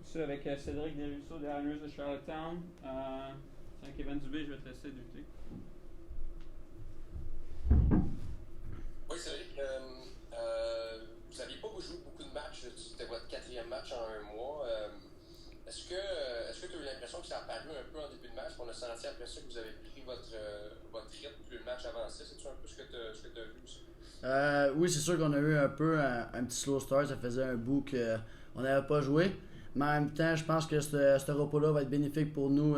ça avec Cédric Desruisseaux des Islanders de Charlottetown. Avec Evan Dubé, je vais te laisser débuter. Oui, c'est vrai que vous n'aviez pas joué beaucoup de matchs. C'était votre 4e match en un mois. Est-ce que tu as eu l'impression que ça a paru un peu en début de match? On a senti après ça que vous avez pris votre rythme plus le match avançait. C'est-tu un peu ce que tu as vu aussi? Oui, c'est sûr qu'on a eu un peu un petit slow start. Ça faisait un bout qu'on n'avait pas joué. Mais en même temps, je pense que ce repos-là va être bénéfique pour nous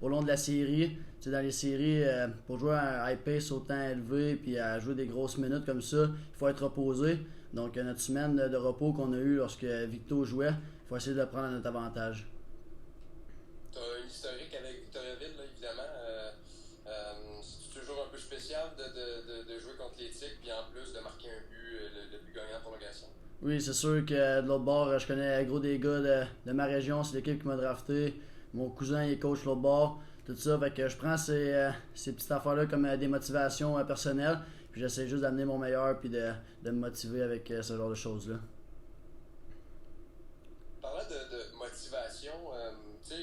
au long de la série. T'sais, dans les séries, pour jouer à un high pace autant élevé puis à jouer des grosses minutes comme ça, il faut être reposé. Donc notre semaine de repos qu'on a eu lorsque Victo jouait, il faut essayer de le prendre à notre avantage. Tu as un historique avec Victoriaville, là, évidemment. C'est toujours un peu spécial de jouer contre les Tigres puis en plus de marquer un but, le but gagnant en prolongation. Oui, c'est sûr que de l'autre bord, je connais gros des gars de ma région, c'est l'équipe qui m'a drafté. Mon cousin il est coach de l'autre bord, tout ça. Fait que je prends ces petites affaires-là comme des motivations personnelles. Puis j'essaie juste d'amener mon meilleur puis de me motiver avec ce genre de choses-là. Parlant de motivation, tu sais,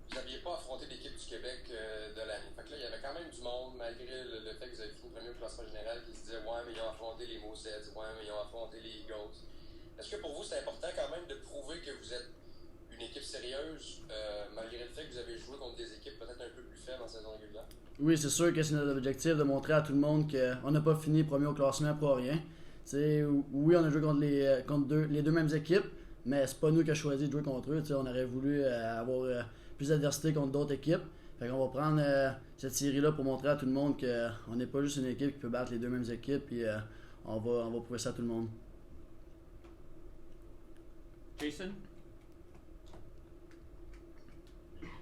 vous n'aviez pas affronté l'équipe du Québec de l'année. Fait que là, il y avait quand même du monde, malgré le fait que vous avez fini premier au classement général, qui se disait « Ouais, mais ils ont affronté les Mosets, ouais, mais ils ont affronté les Eagles. » Est-ce que pour vous, c'est important quand même de prouver que vous êtes une équipe sérieuse, malgré le fait que vous avez joué contre des équipes peut-être un peu plus faibles en saison régulière? Oui, c'est sûr que c'est notre objectif de montrer à tout le monde qu'on n'a pas fini premier au classement pour rien. T'sais, oui, on a joué contre les deux mêmes équipes, mais c'est pas nous qui avons choisi de jouer contre eux. T'sais, on aurait voulu avoir plus d'adversité contre d'autres équipes. Fait qu'on va prendre cette série-là pour montrer à tout le monde qu'on n'est pas juste une équipe qui peut battre les deux mêmes équipes, puis on va prouver ça à tout le monde. Jason?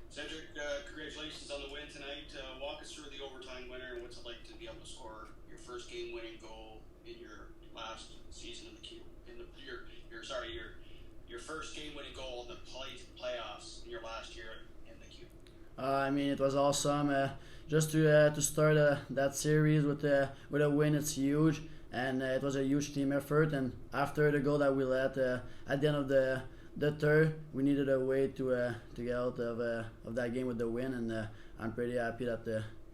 Cedric, congratulations on the win tonight. Walk us through the overtime winner and what's it like to be able to score your first game-winning goal in your last season in the Q. Your first game-winning goal in the playoffs in your last year in the Q. I mean, it was awesome. Just to start that series with a win, it's huge, and it was a huge team effort. And after the goal that we let at the end of the third, we needed a way to get out of that game with the win, and I'm pretty happy that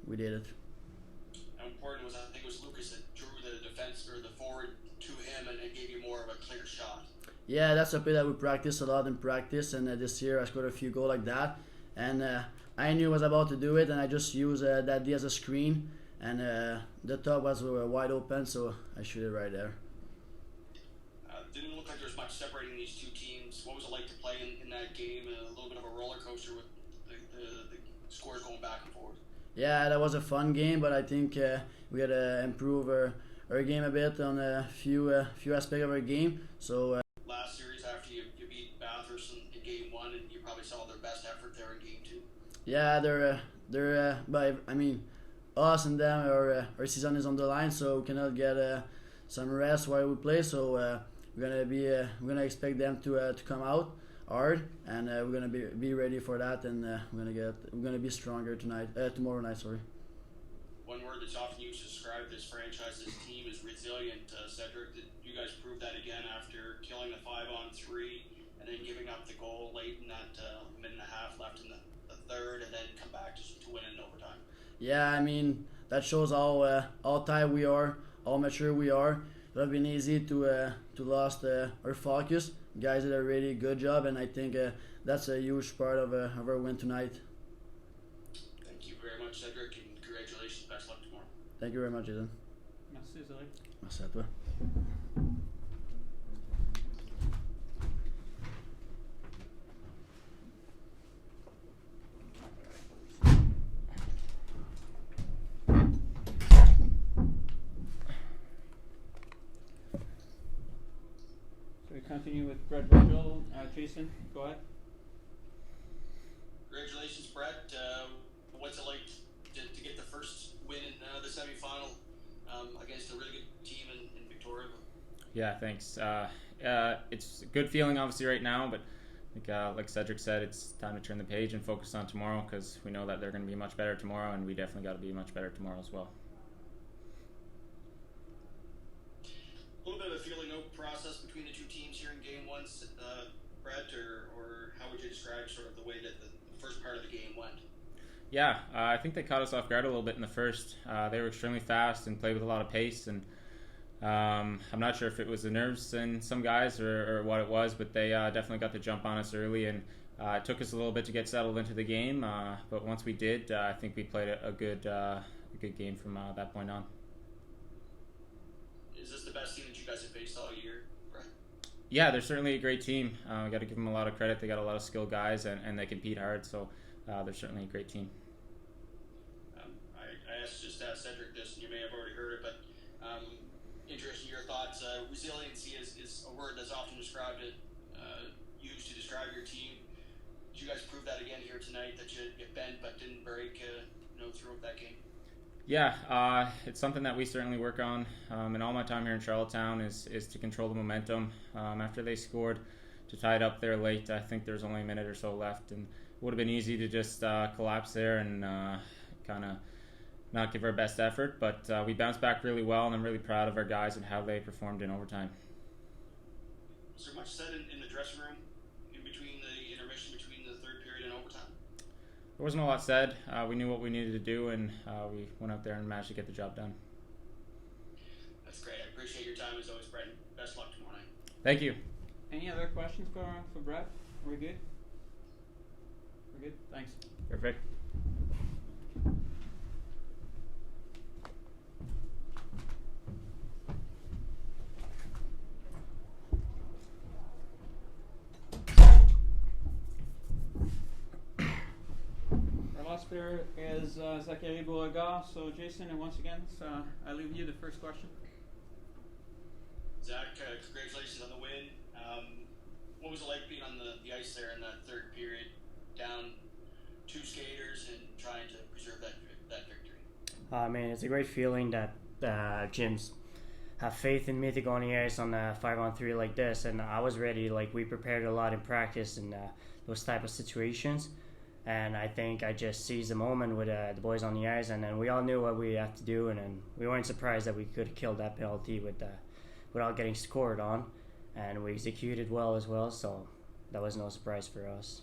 we did it. How important was, I think it was Lucas that drew the defense or the forward to him and gave you more of a clear shot. Yeah, that's a play that we practice a lot in practice, and this year I scored a few goals like that, and I knew I was about to do it, and I just used that D as a screen, and the top was wide open, so I shoot it right there. Didn't look like there was much separating these two teams. What was it like to play in that game? A little bit of a roller coaster with the scores going back and forth. Yeah, that was a fun game, but I think we had to improve our game a bit on a few aspects of our game. So last series after you beat Bathurst in game 1, and you probably saw their best effort there in game 2. Yeah, but I mean, us and them, our season is on the line, so we cannot get some rest while we play. So we're gonna expect them to come out hard, and we're gonna be ready for that, and we're gonna be stronger tomorrow night. Sorry. One word that's often used to describe this franchise, this team, is resilient. Cedric, did you guys prove that again after killing the 5-on-3 and then giving up the goal late in that minute and a half left in the third, and then come back to win in overtime? Yeah, I mean that shows how tight we are, how mature we are. It would have been easy to lost our focus. Guys did a really good job, and I think that's a huge part of our win tonight. Thank you very much, Cedric, and congratulations. Best luck tomorrow. Thank you very much, Jason. Merci, Cédric. Merci à toi. So we continue with Brett Virgil. Jason, go ahead. Congratulations, Brett. What's it like to get the first win in the semifinal against a really good team in Victoria? Yeah, thanks. It's a good feeling, obviously, right now, but I think, like Cedric said, it's time to turn the page and focus on tomorrow, because we know that they're going to be much better tomorrow, and we definitely got to be much better tomorrow as well. A little bit of a feeling out process between the two teams here in game 1, Brett, or describe sort of the way that the first part of the game went? Yeah, I think they caught us off guard a little bit in the first. They were extremely fast and played with a lot of pace, and I'm not sure if it was the nerves in some guys or what it was, but they definitely got the jump on us early, and it took us a little bit to get settled into the game. But once we did, I think we played a good game from that point on. Is this the best team that you guys have faced all year, Brett? Yeah, they're certainly a great team. We got to give them a lot of credit. They got a lot of skilled guys, and they compete hard. So they're certainly a great team. I just asked Cedric this, and you may have already heard it, but interested in your thoughts. Resiliency is a word that's often used to describe your team. Did you guys prove that again here tonight, that you bent but didn't break throughout that game? Yeah, it's something that we certainly work on. And all my time here in Charlottetown is to control the momentum. After they scored to tie it up there late, I think there's only a minute or so left, and it would have been easy to just collapse there and kind of not give our best effort. But we bounced back really well, and I'm really proud of our guys and how they performed in overtime. Was there much said in the dressing room in between the intermission between the third period and overtime? There wasn't a lot said. We knew what we needed to do, and we went out there and managed to get the job done. That's great. I appreciate your time as always, Brett. Best luck tomorrow night. Thank you. Any other questions for Brett? Are we good? We're good? Thanks. Perfect. Last player is Zachary Beauregard. So Jason, and once again, I leave you the first question. Zach, congratulations on the win. What was it like being on the ice there in that third period, down two skaters and trying to preserve that victory? I mean, it's a great feeling that gyms have faith in me to go on the ice on a 5-on-3 like this, and I was ready. Like, we prepared a lot in practice in those type of situations. And I think I just seized the moment with the boys on the ice, and then we all knew what we had to do, and then we weren't surprised that we could have killed that penalty without getting scored on, and we executed well as well, so that was no surprise for us.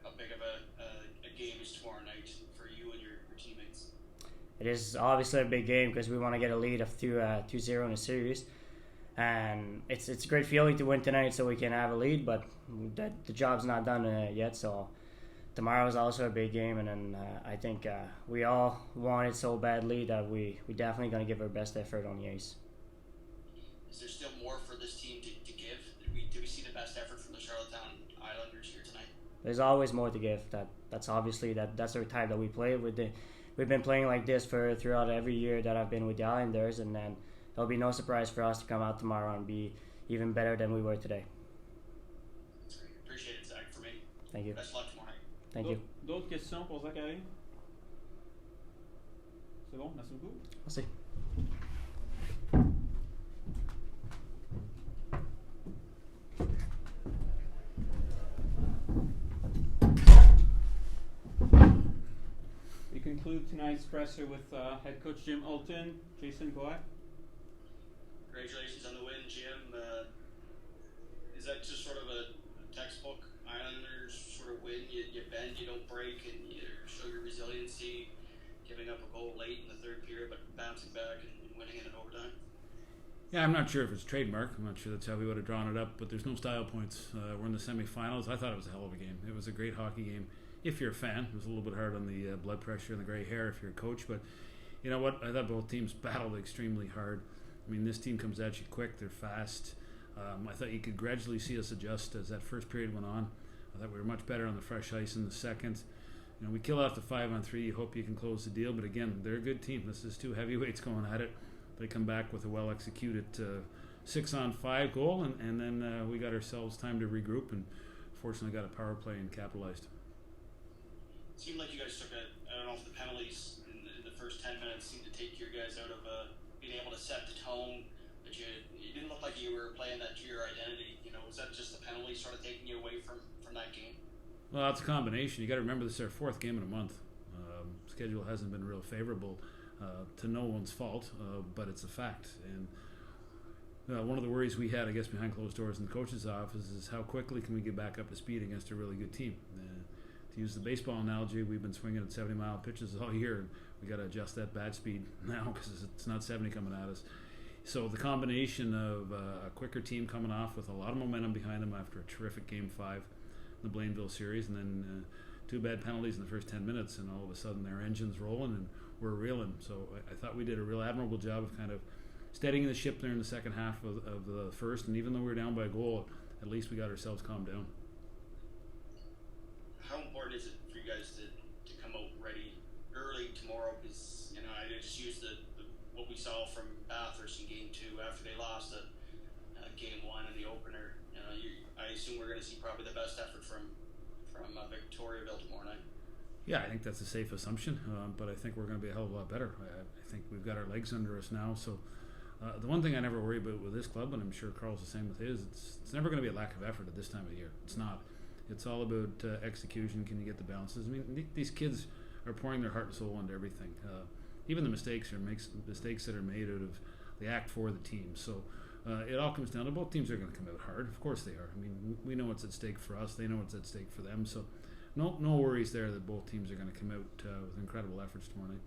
How big of a game is tomorrow night for you and your teammates? It is obviously a big game because we want to get a lead of 2-0 in the series, and it's a great feeling to win tonight so we can have a lead, but the job's not done yet, so tomorrow is also a big game, and then I think we all want it so badly that we definitely going to give our best effort on the ice. Is there still more for this team to give? Did we see the best effort from the Charlottetown Islanders here tonight? There's always more to give. That's obviously that's our type that we play with. We've been playing like this throughout every year that I've been with the Islanders, and then it'll be no surprise for us to come out tomorrow and be even better than we were today. That's great. Appreciate it, Zach, for me. Thank you. Best luck tomorrow night. Thank you. D'autres questions pour Zachary? C'est bon, merci beaucoup. Merci. We conclude tonight's presser with head coach Jim Olton. Jason, go ahead. Congratulations on the win, Jim. Is that just sort of a textbook Islanders sort of win? You bend, you don't break, and you show your resiliency, giving up a goal late in the third period, but bouncing back and winning it in overtime? Yeah, I'm not sure if it's trademark. I'm not sure that's how we would have drawn it up, but there's no style points. We're in the semifinals. I thought it was a hell of a game. It was a great hockey game. If you're a fan, it was a little bit hard on the blood pressure and the gray hair if you're a coach, but you know what? I thought both teams battled extremely hard. I mean, this team comes at you quick. They're fast. I thought you could gradually see us adjust as that first period went on. I thought we were much better on the fresh ice in the second. You know, we kill off the 5-on-3. You hope you can close the deal, but again, they're a good team. This is two heavyweights going at it. They come back with a well-executed 6-on-5 goal, and then we got ourselves time to regroup, and fortunately got a power play and capitalized. It seemed like you guys took I don't know if the penalties in the first 10 minutes seemed to take your guys out of being able to set the tone. But you didn't look like you were playing that to your identity. You know, was that just the penalties sort of taking you away from that game? Well, it's a combination. You got to remember this is our fourth game in a month. Schedule hasn't been real favorable to no one's fault, but it's a fact. And one of the worries we had, I guess, behind closed doors in the coach's office is how quickly can we get back up to speed against a really good team. To use the baseball analogy, we've been swinging at 70-mile pitches all year, and we got to adjust that bat speed now because it's not 70 coming at us. So the combination of a quicker team coming off with a lot of momentum behind them after a terrific Game 5 in the Blainville series, and then 2 bad penalties in the first 10 minutes, and all of a sudden their engine's rolling and we're reeling. So I thought we did a real admirable job of kind of steadying the ship there in the second half of the first, and even though we were down by a goal, at least we got ourselves calmed down. How important is it for you guys to come out ready early tomorrow? Because I just used what we saw from Bathurst in Game 2 after they lost Game 1 in the opener. I assume we're going to see probably the best effort from Victoriaville tomorrow night. Yeah, I think that's a safe assumption, but I think we're going to be a hell of a lot better. I think we've got our legs under us now. So the one thing I never worry about with this club, and I'm sure Carl's the same with his, it's never going to be a lack of effort at this time of year. It's not. It's all about execution. Can you get the balances? I mean, these kids are pouring their heart and soul into everything. Even the mistakes that are made out of the act for the team. So it all comes down to both teams are going to come out hard. Of course they are. I mean, we know what's at stake for us. They know what's at stake for them. So no worries there that both teams are going to come out with incredible efforts tomorrow night.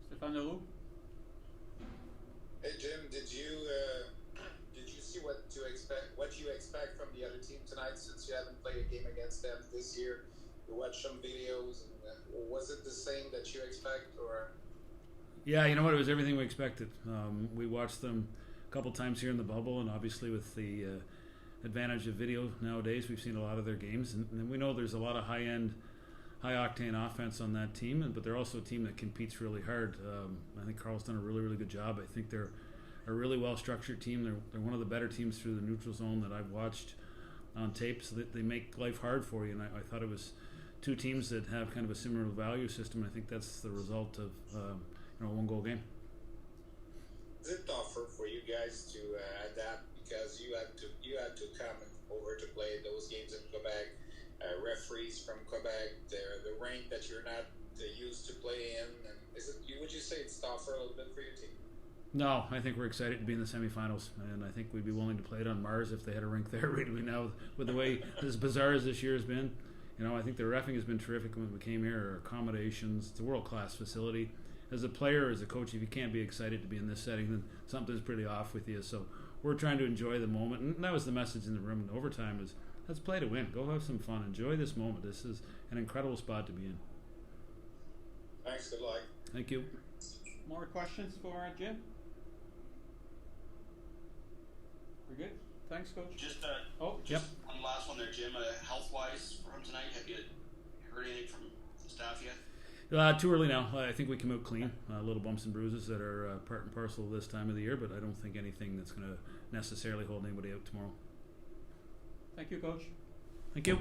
Stéphane Leroux? Hey Jim, did you see what you expect from the other team tonight, since you haven't played a game against them this year? You watched some videos, and was it the same that you expect, or? Yeah, you know what? It was everything we expected. We watched them a couple times here in the bubble, and obviously with the advantage of video nowadays, we've seen a lot of their games, and we know there's a lot of high-end, high-octane offense on that team, but they're also a team that competes really hard. I think Carl's done a really, really good job. I think they're a really well-structured team. They're one of the better teams through the neutral zone that I've watched on tape, so that they make life hard for you, and I thought it was 2 teams that have kind of a similar value system, and I think that's the result of a 1-goal game. Is it tougher for you guys to adapt, because you had to come over to play those games in Quebec, referees from Quebec, the rank that you're not used to play in, and would you say it's tougher a little bit for your team? No, I think we're excited to be in the semifinals, and I think we'd be willing to play it on Mars if they had a rink there. Really, now with the way as bizarre as this year has been, I think the reffing has been terrific when we came here. Our accommodations, it's a world-class facility. As a player, as a coach, if you can't be excited to be in this setting, then something's pretty off with you. So we're trying to enjoy the moment, and that was the message in the room in overtime: is let's play to win. Go have some fun. Enjoy this moment. This is an incredible spot to be in. Thanks. Good luck. Thank you. More questions for Jim? We're good? Thanks, Coach. Just Yep. one last one there, Jim. Health-wise from tonight, have you heard anything from the staff yet? Too early now. I think we came out clean. Little bumps and bruises that are part and parcel of this time of the year, but I don't think anything that's going to necessarily hold anybody out tomorrow. Thank you, Coach. Thank you.